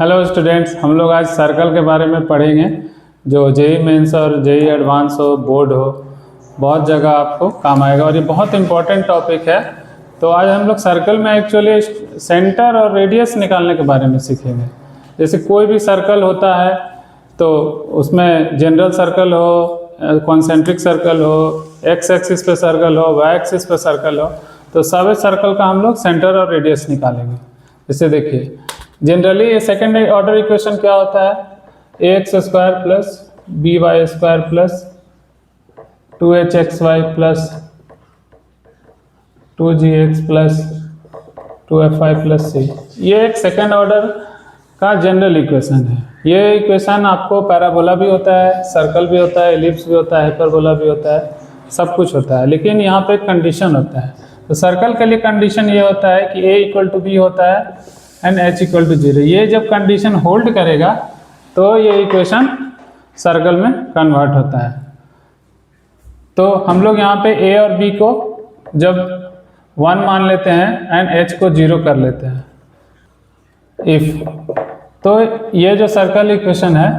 Hello students, हम लोग आज सर्कल के बारे में पढ़ेंगे। जो जेई मेंस और जेई एडवांस हो, बोर्ड हो, बहुत जगह आपको काम आएगा और ये बहुत इंपॉर्टेंट टॉपिक है। तो आज हम लोग सर्कल में एक्चुअली सेंटर और रेडियस निकालने के बारे में सीखेंगे। जैसे कोई भी सर्कल होता है तो उसमें जनरल सर्कल हो, कॉन्सेंट्रिक सर्कल हो, एक्स एक्सिस पे सर्कल हो, वाई एक्सिस पे सर्कल हो, तो सभी सर्कल का हम लोग सेंटर और रेडियस निकालेंगे। जैसे देखिए, जनरली ये सेकेंड ऑर्डर इक्वेशन क्या होता है, A X square plus B Y square plus 2hxy plus 2gx plus 2fy plus C. ये एक सेकेंड ऑर्डर का जनरल इक्वेशन है। ये इक्वेशन आपको पैराबोला भी होता है, सर्कल भी होता है, एलिप्स भी होता है, हाइपरबोला भी होता है, सब कुछ होता है। लेकिन यहाँ पे एक कंडीशन होता है। तो सर्कल के लिए कंडीशन ये होता है कि a इक्वल टू बी होता है एंड h इक्वल टू 0। ये जब कंडीशन होल्ड करेगा तो ये इक्वेशन सर्कल में कन्वर्ट होता है। तो हम लोग यहाँ पे a और b को जब 1 मान लेते हैं एंड h को 0 कर लेते हैं इफ, तो ये जो सर्कल इक्वेशन है,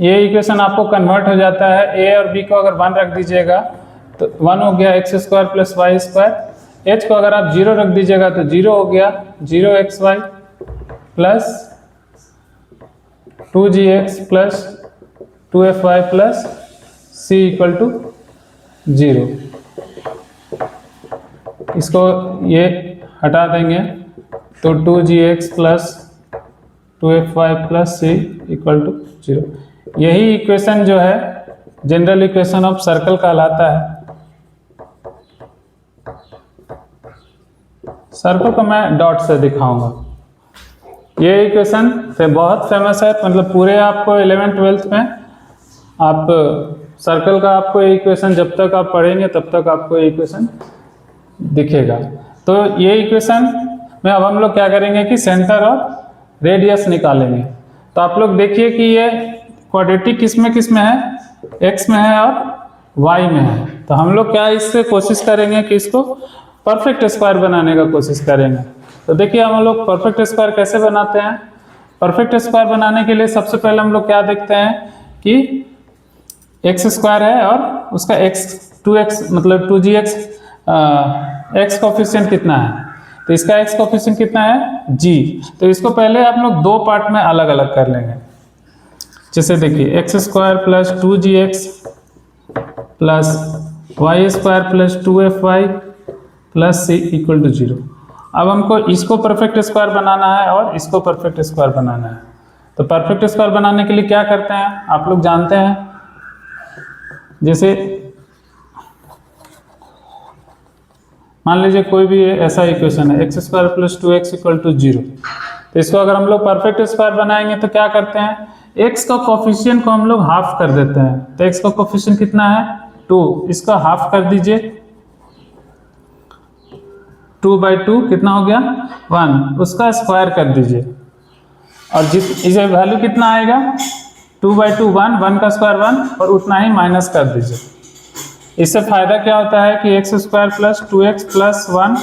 ये इक्वेशन आपको कन्वर्ट हो जाता है। a और b को अगर 1 रख दीजिएगा तो 1 हो गया x square plus y square. h को अगर आप 0 रख दीजिएगा तो 0 हो गया 0xy plus 2gx plus 2fy plus c equal to 0। इसको ये हटा देंगे तो 2gx plus 2fy plus c equal to 0। यही इक्वेशन जो है जनरल इक्वेशन ऑफ सर्कल कहलाता है। सर्कल को मैं डॉट से दिखाऊंगा। ये इक्वेशन से बहुत फेमस है, मतलब पूरे आपको 11th-12th में आप सर्कल का आपको ये इक्वेशन जब तक आप पढ़ेंगे तब तक आपको ये इक्वेशन दिखेगा। तो ये इक्वेशन में अब हम लोग क्या करेंगे कि सेंटर और रेडियस निकालेंगे। तो आप लोग देखिए कि ये क्वाड्रेटिक किस में है, एक्स में है और वाई में है। तो हम लोग क्या इससे कोशिश करेंगे कि इसको परफेक्ट स्क्वायर बनाने का कोशिश करेंगे। तो देखिए हम लोग परफेक्ट स्क्वायर कैसे बनाते हैं। परफेक्ट स्क्वायर बनाने के लिए सबसे पहले हम लोग क्या देखते हैं कि एक्स स्क्वायर है और उसका x मतलब 2gx एक्स कोफिशिएंट कितना है, तो इसका एक्स कोफिशिएंट कितना है g। तो इसको पहले आप लोग दो पार्ट में अलग अलग कर लेंगे। जैसे देखिए एक्स स्क्वायर प्लस 2gx प्लस y square plus 2fy plus C equal to 0। अब हमको इसको परफेक्ट स्क्वायर बनाना है और इसको परफेक्ट स्क्वायर बनाना है। तो परफेक्ट स्क्वायर बनाने के लिए क्या करते हैं आप लोग जानते हैं। जैसे मान लीजिए कोई भी ऐसा इक्वेशन है x square plus 2x equal to 0। तो इसको अगर हम लोग परफेक्ट स्क्वायर बनाएंगे तो क्या करते हैं, x का कोफिशिएंट को हम लोग हाफ कर देते हैं। तो x का कोफिशिएंट कितना है 2, इसका हाफ कर दीजिए, 2/2 कितना हो गया 1, उसका स्क्वायर कर दीजिए और इसे वैल्यू कितना आएगा 2/2 1 का स्क्वायर 1 और उतना ही माइनस कर दीजिए। इससे फायदा क्या होता है कि x square plus 2x plus 1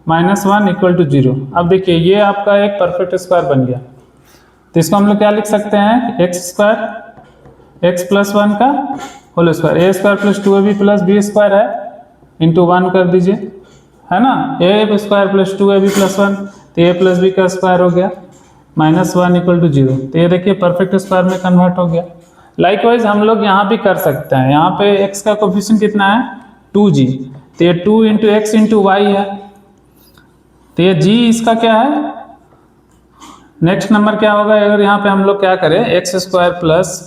minus 1 equal to 0। अब देखिए ये आपका एक परफेक्ट स्क्वायर बन गया। तो इसको हम लोग क्या लिख सकते हैं, एक्स स्क्वायर एक्स प्लस 1 का whole square, A square plus 2ab plus B square है इंटू 1 कर दीजिए, है ना, ए स्क्वायर प्लस 2ab प्लस 1, तो ए प्लस बी का स्क्वायर हो गया माइनस 1 इक्वल टू 0। तो ये देखिए परफेक्ट स्क्वायर में कन्वर्ट हो गया। लाइकवाइज हम लोग यहाँ भी कर सकते हैं। यहाँ पे x का कोफिशिएंट कितना है 2g, तो ये 2 इंटू एक्स इंटू वाई है। तो ये g इसका क्या है, नेक्स्ट नंबर क्या होगा अगर यहाँ पे हम लोग क्या करें X square plus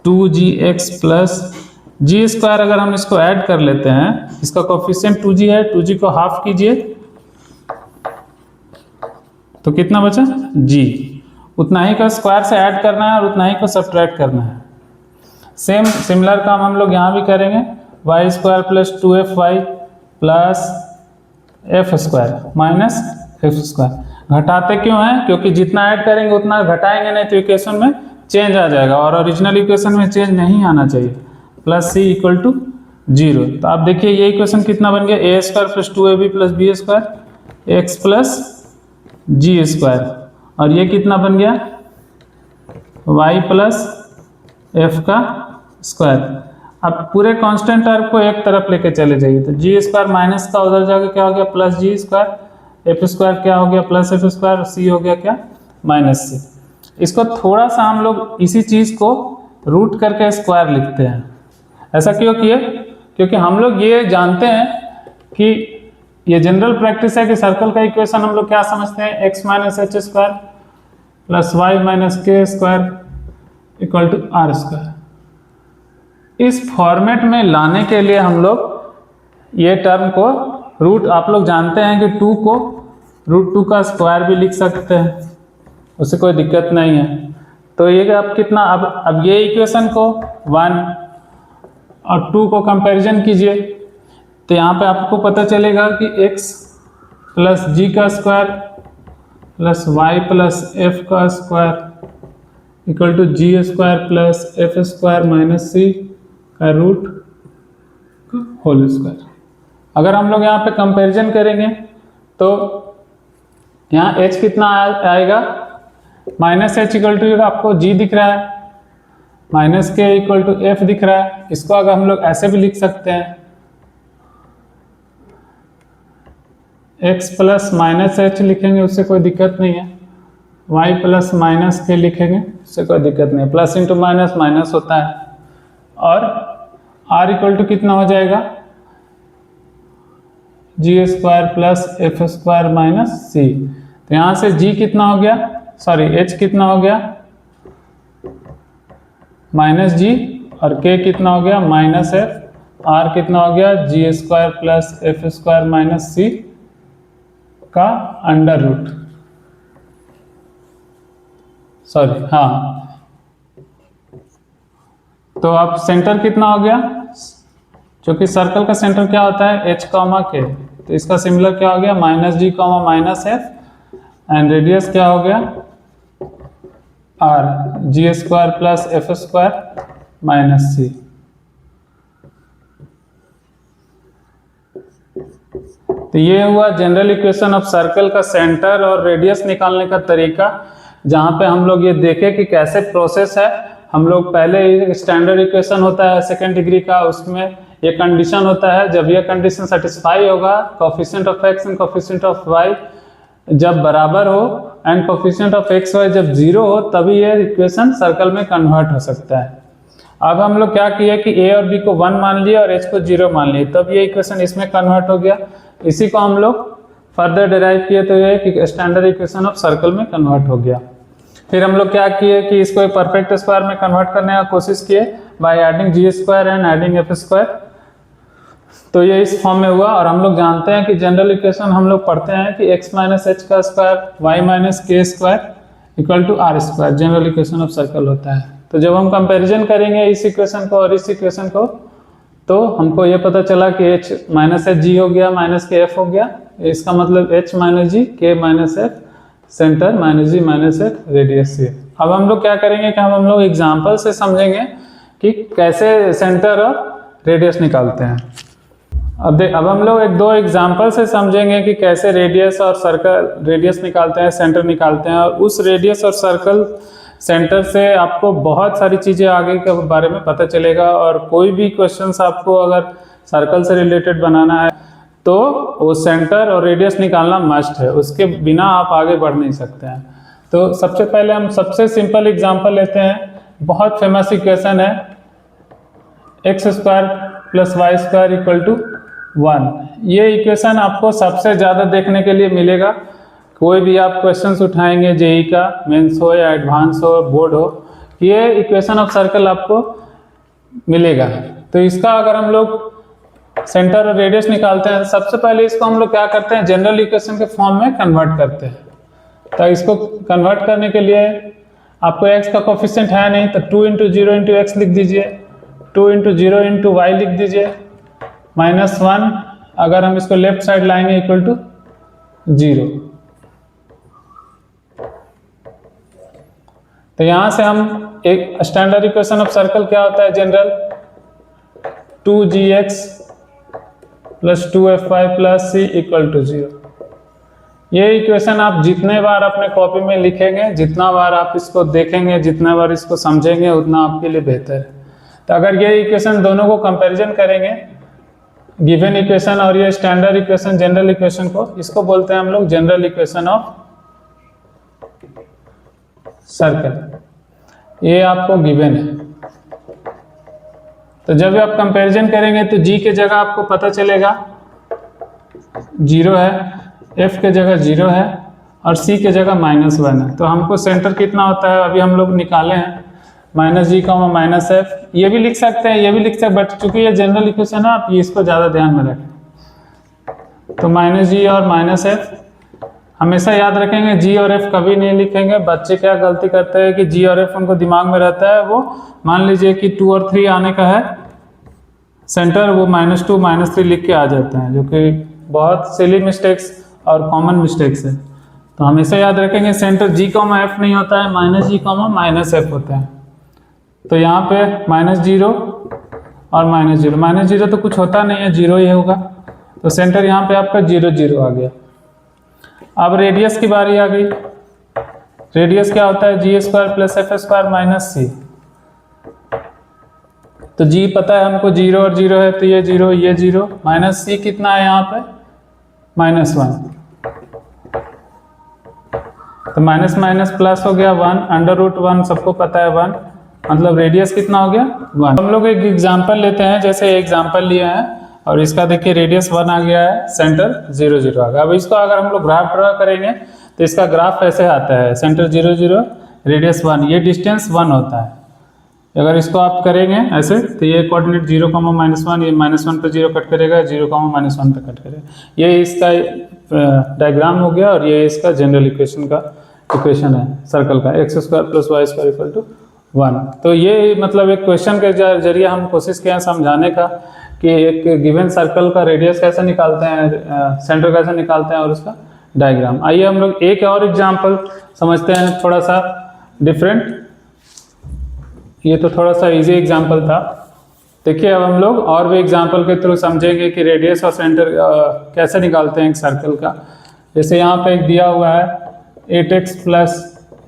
2gx plus G square, अगर हम इसको ऐड कर लेते हैं, इसका कोफिशिएंट 2g है, 2g को हाफ कीजिए तो कितना बचा g, उतना ही का स्क्वायर से ऐड करना है और उतना ही को सब्ट्रैक्ट करना है। सिमिलर काम हम लोग यहाँ भी करेंगे, y square plus 2fy plus F square minus f square. घटाते क्यों हैं, क्योंकि जितना ऐड करेंगे उतना घटाएंगे, नहीं तो इक्वेशन में चेंज आ जाएगा और ओरिजिनल इक्वेशन में चेंज नहीं आना चाहिए। Plus C equal to 0। तो आप देखिए ये इक्वेशन कितना बन गया, A square plus 2ab plus B square X plus G square, और ये कितना बन गया वाई प्लस एफ का स्क्वायर। अब पूरे कांस्टेंट टर्म को एक तरफ लेके चले जाइए, तो जी स्क्वायर माइनस का उधर जाके क्या हो गया plus G square, F square क्या हो गया प्लस एफ स्क्वायर, सी हो गया क्या माइनस सी। इसको थोड़ा सा हम लोग इसी चीज को रूट करके स्क्वायर लिखते हैं। ऐसा क्यों किए? क्योंकि हम लोग ये जानते हैं कि ये जनरल प्रैक्टिस है कि सर्कल का इक्वेशन हम लोग क्या समझते हैं, X minus H square plus Y minus के square equal to are square. इस फॉर्मेट में लाने के लिए हम लोग ये टर्म को रूट, आप लोग जानते हैं कि 2 को √2 का स्क्वायर भी लिख सकते हैं, उससे कोई दिक्कत नहीं है। तो ये आप कितना, अब ये इक्वेशन को 1 और 2 को कंपैरिजन कीजिए, तो यहाँ पे आपको पता चलेगा कि x प्लस जी का square plus Y plus F का square equal to G square plus F square minus C का रूट होल स्क्वायर। अगर हम लोग यहाँ पे कंपैरिजन करेंगे तो यहाँ h कितना आएगा, माइनस एच इक्वल टू आपको g दिख रहा है, माइनस के इक्वल टू एफ दिख रहा है। इसको अगर हम लोग ऐसे भी लिख सकते हैं, x प्लस माइनस एच लिखेंगे उससे कोई दिक्कत नहीं है, y प्लस माइनस के लिखेंगे उससे कोई दिक्कत नहीं है, प्लस इंटू माइनस माइनस होता है। और r इक्वल टू कितना हो जाएगा, G square plus F square minus सी। तो यहाँ से g कितना हो गया, सॉरी h कितना हो गया माइनस जी, और k कितना हो गया माइनस एफ, r कितना हो गया G square plus F square minus C का अंडर रूट, सॉरी हाँ। तो अब सेंटर कितना हो गया, क्योंकि सर्कल का सेंटर क्या होता है h कॉमा k, तो इसका सिमिलर क्या हो गया minus g comma minus f, and radius क्या हो गया r g square plus F square minus सी। तो ये हुआ जनरल इक्वेशन ऑफ सर्कल का सेंटर और रेडियस निकालने का तरीका, जहाँ पे हम लोग ये देखे कि कैसे प्रोसेस है। हम लोग पहले स्टैंडर्ड इक्वेशन होता है सेकेंड डिग्री का, उसमें ये कंडीशन होता है, जब ये कंडीशन सेटिस्फाई होगा coefficient of x and coefficient of y जब बराबर हो and coefficient of x y जब 0 हो, तभी ये इक्वेशन सर्कल में कन्वर्ट हो सकता है। अब हम लोग क्या किए कि a और b को 1 मान लिए और h को 0 मान लिए, तब ये इक्वेशन इसमें कन्वर्ट हो गया। इसी को हम लोग फर्दर डिराइव किए तो ये कि स्टैंडर्ड इक्वेशन ऑफ सर्कल में कन्वर्ट हो गया। फिर हम लोग क्या किए कि इसको एक परफेक्ट स्क्वायर में कन्वर्ट करने का कोशिश किए by adding g square and adding f square, तो ये इस फॉर्म में हुआ। और हम लोग जानते हैं कि जनरल इक्वेशन हम लोग पढ़ते हैं कि x माइनस एच का स्क्वायर वाई माइनस के square equal to are square general equation of circle होता है। तो जब हम कंपैरिजन करेंगे इस इक्वेशन को और इस इक्वेशन को, तो हमको ये पता चला कि h माइनस एच जी हो गया माइनस के एफ हो गया, इसका मतलब h माइनस जी के माइनस एफ सेंटर माइनस जी माइनस एफ रेडियस से। अब हम लोग क्या करेंगे कि हम लोग एग्जाम्पल से समझेंगे कि कैसे सेंटर और रेडियस निकालते हैं। अब हम लोग एक दो एग्जाम्पल से समझेंगे कि कैसे रेडियस और सर्कल, रेडियस निकालते हैं, सेंटर निकालते हैं, और उस रेडियस और सर्कल सेंटर से आपको बहुत सारी चीज़ें आगे के बारे में पता चलेगा। और कोई भी क्वेश्चंस आपको अगर सर्कल से रिलेटेड बनाना है तो वो सेंटर और रेडियस निकालना मस्ट है, उसके बिना आप आगे बढ़ नहीं सकते हैं। तो सबसे पहले हम सबसे सिंपल एग्जांपल लेते हैं, बहुत फेमस इक्वेशन है x square plus y square equal to 1। ये इक्वेशन आपको सबसे ज़्यादा देखने के लिए मिलेगा, कोई भी आप क्वेश्चंस उठाएंगे जेई का, मेंस हो या एडवांस हो, बोर्ड हो, ये इक्वेशन ऑफ सर्कल आपको मिलेगा। तो इसका अगर हम लोग सेंटर और रेडियस निकालते हैं, सबसे पहले इसको हम लोग क्या करते हैं जनरल इक्वेशन के फॉर्म में कन्वर्ट करते हैं। तो इसको कन्वर्ट करने के लिए आपको x का कोफिशिएंट है नहीं, तो 2 इंटू 0 इंटू एक्स लिख दीजिए, 2 इंटू 0 इंटू वाई लिख दीजिए, -1 अगर हम इसको लेफ्ट साइड लाएंगे इक्वल टू 0। तो यहां से हम एक स्टैंडर्ड इक्वेशन ऑफ सर्कल क्या होता है general, 2gx plus 2fy plus c equal to 0। ये इक्वेशन आप जितने बार अपने कॉपी में लिखेंगे, जितना बार आप इसको देखेंगे, जितना बार इसको समझेंगे, उतना आपके लिए बेहतर है। तो अगर ये इक्वेशन दोनों को कंपैरिजन करेंगे, गिवन इक्वेशन और ये स्टैंडर्ड इक्वेशन, जनरल इक्वेशन को, इसको बोलते हैं हम लोग जनरल इक्वेशन ऑफ सर्कल। ये आपको गिवन है। तो जब आप कंपैरिजन करेंगे तो जी के जगह आपको पता चलेगा 0 है, एफ के जगह 0 है और सी के जगह -1 है। तो हमको सेंटर कितना होता है अभी हम लोग निकाले हैं, -g, -f। ये भी लिख सकते हैं, ये भी लिख सकते हैं, बट चूंकि ये जनरल इक्वेशन है, आप ये इसको ज़्यादा ध्यान में रखें। तो -g और -f हमेशा याद रखेंगे। g और f कभी नहीं लिखेंगे। बच्चे क्या गलती करते हैं कि g और f उनको दिमाग में रहता है, वो मान लीजिए कि 2 और 3 आने का है सेंटर, वो -2 -3 लिख के आ जाते हैं, जो कि बहुत सिली मिस्टेक्स और कॉमन मिस्टेक्स है। तो हमेशा याद रखेंगे सेंटर g, f नहीं होता है, -g, -f होता है। तो यहाँ पे -0 और -0, -0 तो कुछ होता नहीं है, 0 ही होगा। तो सेंटर यहाँ पे आपका 0 0 आ गया। अब रेडियस की बारी आ गई। रेडियस क्या होता है, g² + f² - c। तो g पता है हमको 0 और 0 है, तो ये 0 ये 0, -c कितना है यहाँ पे, -1। तो माइनस माइनस प्लस हो गया 1, √1 सबको पता है 1, मतलब रेडियस कितना हो गया 1। हम लोग एक एग्जांपल लेते हैं, जैसे एग्जांपल लिए हैं और इसका देखिए रेडियस 1 आ गया है, सेंटर 0 0 आ गया। अब इसको अगर हम लोग ग्राफ ड्रा करेंगे तो इसका ग्राफ ऐसे आता है, सेंटर 0 0, रेडियस 1, ये डिस्टेंस 1 होता है। अगर इसको आप करेंगे ऐसे तो ये कोऑर्डिनेट 0, -1, ये -1 पे 0 कट करेगा, 0, -1 पे कट करेगा। ये इसका डायग्राम हो गया और ये इसका जनरल इक्वेशन है सर्कल का, x² + y² = 1। तो ये मतलब एक क्वेश्चन के जरिए हम कोशिश किए हैं समझाने का कि एक गिवन सर्कल का रेडियस कैसे निकालते हैं, सेंटर कैसे निकालते हैं और उसका डायग्राम। आइए हम लोग एक और एग्जांपल समझते हैं, थोड़ा सा डिफरेंट। ये तो थोड़ा सा इजी एग्जांपल था। देखिए अब हम लोग और भी एग्जांपल के थ्रू समझेंगे कि रेडियस और सेंटर कैसे निकालते हैं एक सर्कल का। जैसे यहाँ पे एक दिया हुआ है 8x +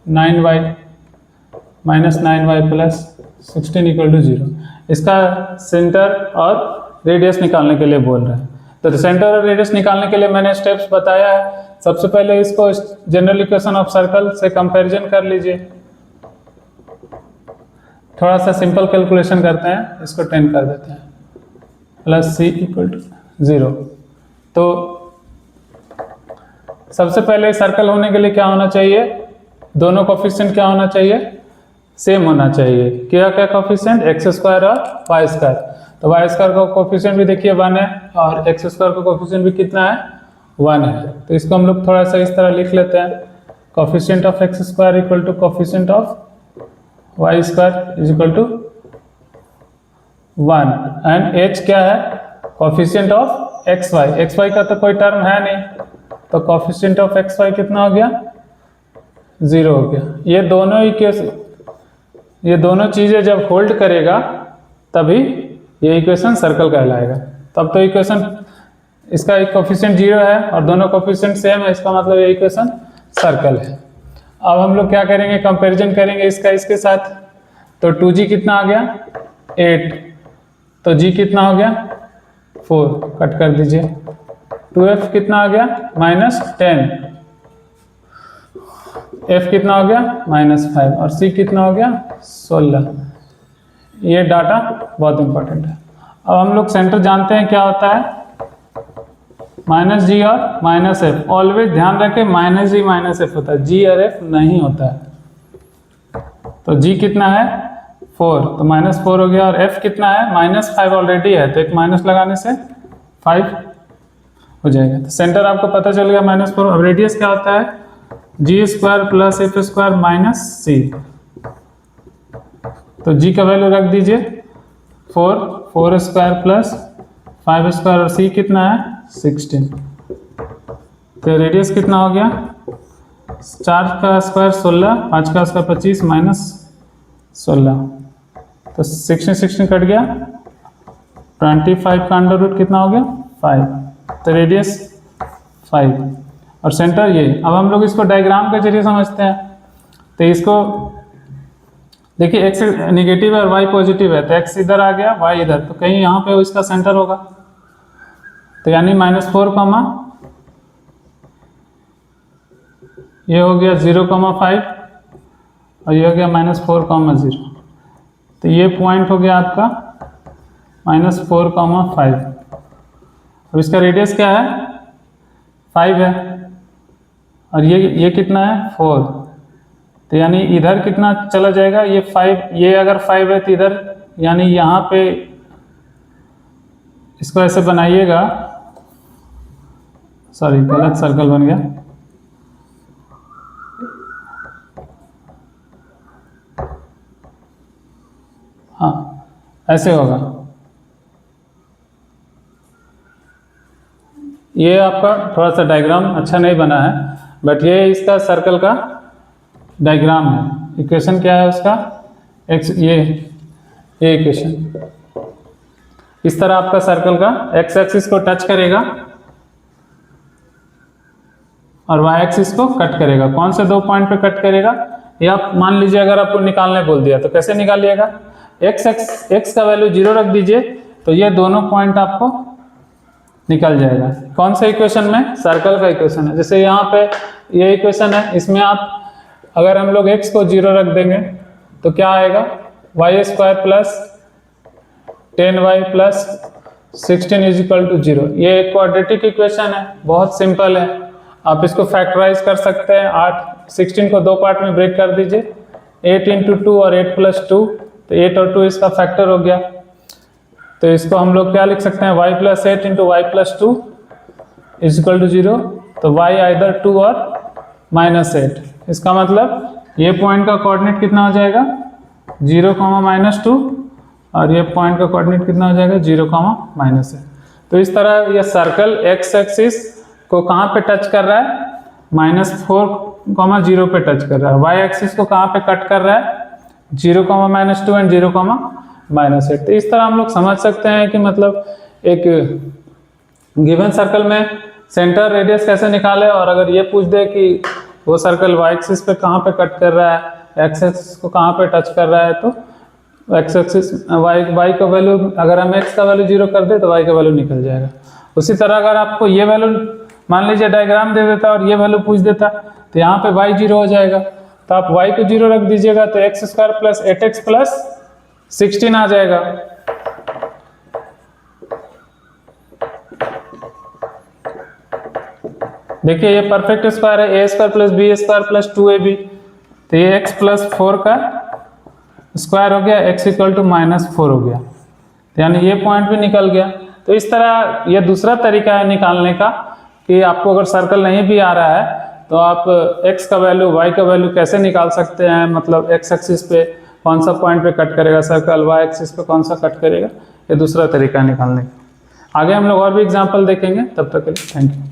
9y - 9y + 16 = 0। इसका सेंटर और रेडियस निकालने के लिए बोल रहे हैं। तो सेंटर और रेडियस निकालने के लिए मैंने स्टेप्स बताया है। सबसे पहले इसको जनरल इक्वेशन ऑफ सर्कल से कंपैरिजन कर लीजिए। थोड़ा सा सिंपल कैलकुलेशन करते हैं, इसको 10 कर देते हैं, +c = 0। तो सबसे पहले सर्कल होने के लिए क्या होना चाहिए, दोनों कोफिशिएंट क्या होना चाहिए, सेम होना चाहिए। क्या क्या कोफिशिएंट, x² और y²। तो y² का कोफिशिएंट भी देखिए 1 है और x² का कोफिशिएंट भी कितना है, 1 है। तो इसको हम लोग थोड़ा सा इस तरह लिख लेते हैं, coefficient of x² = coefficient of y² = 1 and h क्या है, कोफिशिएंट ऑफ xy का तो कोई टर्म है नहीं, तो कोफिशिएंट ऑफ xy कितना हो गया, 0 हो गया। ये दोनों चीजें जब होल्ड करेगा तभी ये इक्वेशन सर्कल कहलाएगा। तब तो इक्वेशन, इसका एक कोफिशिएंट 0 है और दोनों कोफिशिएंट सेम है, इसका मतलब ये इक्वेशन सर्कल है। अब हम लोग क्या करेंगे, कंपैरिजन करेंगे इसका इसके साथ। तो 2g कितना आ गया, 8, तो g कितना हो गया, 4, कट कर दीजिए। 2f कितना आ गया, -10, f कितना हो गया, -5 और c कितना हो गया, 16। ये डाटा बहुत इंपॉर्टेंट है। अब हम लोग सेंटर जानते हैं क्या होता है, -g और -f। ऑलवेज ध्यान रखें -g -f होता है, g और f नहीं होता है। तो g कितना है, 4, तो -4 हो गया और f कितना है, -5 ऑलरेडी है, तो एक माइनस लगाने से 5 हो जाएगा। तो सेंटर आपको पता चल गया -4। अब रेडियस क्या होता है, g² + f² - c। तो g का वैल्यू रख दीजिए 4, 4² + 5² और c कितना है, 16। तो रेडियस कितना हो गया, 4 का स्क्वायर 16, 5 का स्क्वायर 25 -16, तो 16 कट गया, 25 का अंडर रूट कितना हो गया, 5। तो रेडियस 5। और सेंटर ये। अब हम लोग इसको डायग्राम के जरिए समझते हैं। तो इसको देखिए x निगेटिव है और y पॉजिटिव है, तो x इधर आ गया, y इधर, तो कहीं यहाँ पे इसका सेंटर होगा। तो यानी -4, ये हो गया 0,5 और ये हो गया -4,0। तो ये पॉइंट हो गया आपका -4,5। अब इसका रेडियस क्या है, 5 है, और ये कितना है, 4। तो यानी इधर कितना चला जाएगा, ये 5, ये अगर 5 है तो इधर, यानी यहाँ पे इसको ऐसे बनाइएगा, सॉरी गलत सर्कल बन गया। हाँ ऐसे होगा। ये आपका थोड़ा सा डायग्राम अच्छा नहीं बना है, बट ये इसका सर्कल का डायग्राम है। इक्वेशन क्या है उसका, एक्स, ये इक्वेशन। इस तरह आपका सर्कल का एक्स एक्सिस को टच करेगा और वाई एक्सिस को कट करेगा। कौन से 2 पॉइंट पे कट करेगा, ये आप मान लीजिए अगर आपको निकालने बोल दिया तो कैसे निकालिएगा, एक्स का वैल्यू 0 रख दीजिए, तो ये दोनों पॉइंट आपको निकल जाएगा। कौन से इक्वेशन में, सर्कल का इक्वेशन है। जैसे यहाँ पे ये इक्वेशन है, इसमें आप अगर हम लोग x को 0 रख देंगे तो क्या आएगा, y² plus 10y plus 16 is equal to 0। ये एक क्वाड्रेटिक इक्वेशन है, बहुत सिंपल है। आप इसको फैक्टराइज कर सकते हैं। 16 को 2 पार्ट में ब्रेक कर दीजिए, 8 इंटू 2 और 8 प्लस 2, तो 8 और 2 इसका फैक्टर हो गया। तो इसको हम लोग क्या लिख सकते हैं, y plus 8 into y plus 2 is equal to 0। तो y आइदर 2 और -8। इसका मतलब ये पॉइंट का कोऑर्डिनेट कितना हो जाएगा, 0, -2, और ये पॉइंट का कोऑर्डिनेट कितना हो जाएगा, 0, -8। तो इस तरह ये सर्कल एक्स एक्सिस को कहाँ पे टच कर रहा है, -4, 0 पे टच कर रहा है। वाई एक्सिस को कहाँ पे कट कर रहा है, 0, -2 एंड 0, -8। तो इस तरह हम लोग समझ सकते हैं कि मतलब एक गिवन सर्कल में सेंटर रेडियस कैसे निकाले, और अगर ये पूछ दे कि वो सर्कल वाई एक्सिस पे कहाँ पे कट कर रहा है, एक्स एक्सिस को कहाँ पे टच कर रहा है, तो एक्स एक्सिस वाई का वैल्यू, अगर हम एक्स का वैल्यू 0 कर दे तो वाई का वैल्यू निकल जाएगा। उसी तरह अगर आपको ये वैल्यू मान लीजिए डायग्राम दे देता और ये वैल्यू पूछ देता, तो यहाँ पे y 0 हो जाएगा, तो आप y को 0 रख दीजिएगा, तो x² प्लस 8x प्लस 16 आ जाएगा। देखिए ये परफेक्ट स्क्वायर है, a² plus b² plus 2ab, तो ये x प्लस 4 का स्क्वायर हो गया, x इक्वल टू -4 हो गया, यानी ये पॉइंट भी निकल गया। तो इस तरह ये दूसरा तरीका है निकालने का कि आपको अगर सर्कल नहीं भी आ रहा है तो आप x का वैल्यू y का वैल्यू कैसे निकाल सकते हैं, मतलब x एक्सिस पे कौन सा पॉइंट पे कट करेगा सर्कल, y एक्सिस पे कौन सा कट करेगा, ये दूसरा तरीका है निकालने का। आगे हम लोग और भी एग्जांपल देखेंगे, तब तक के लिए थैंक यू।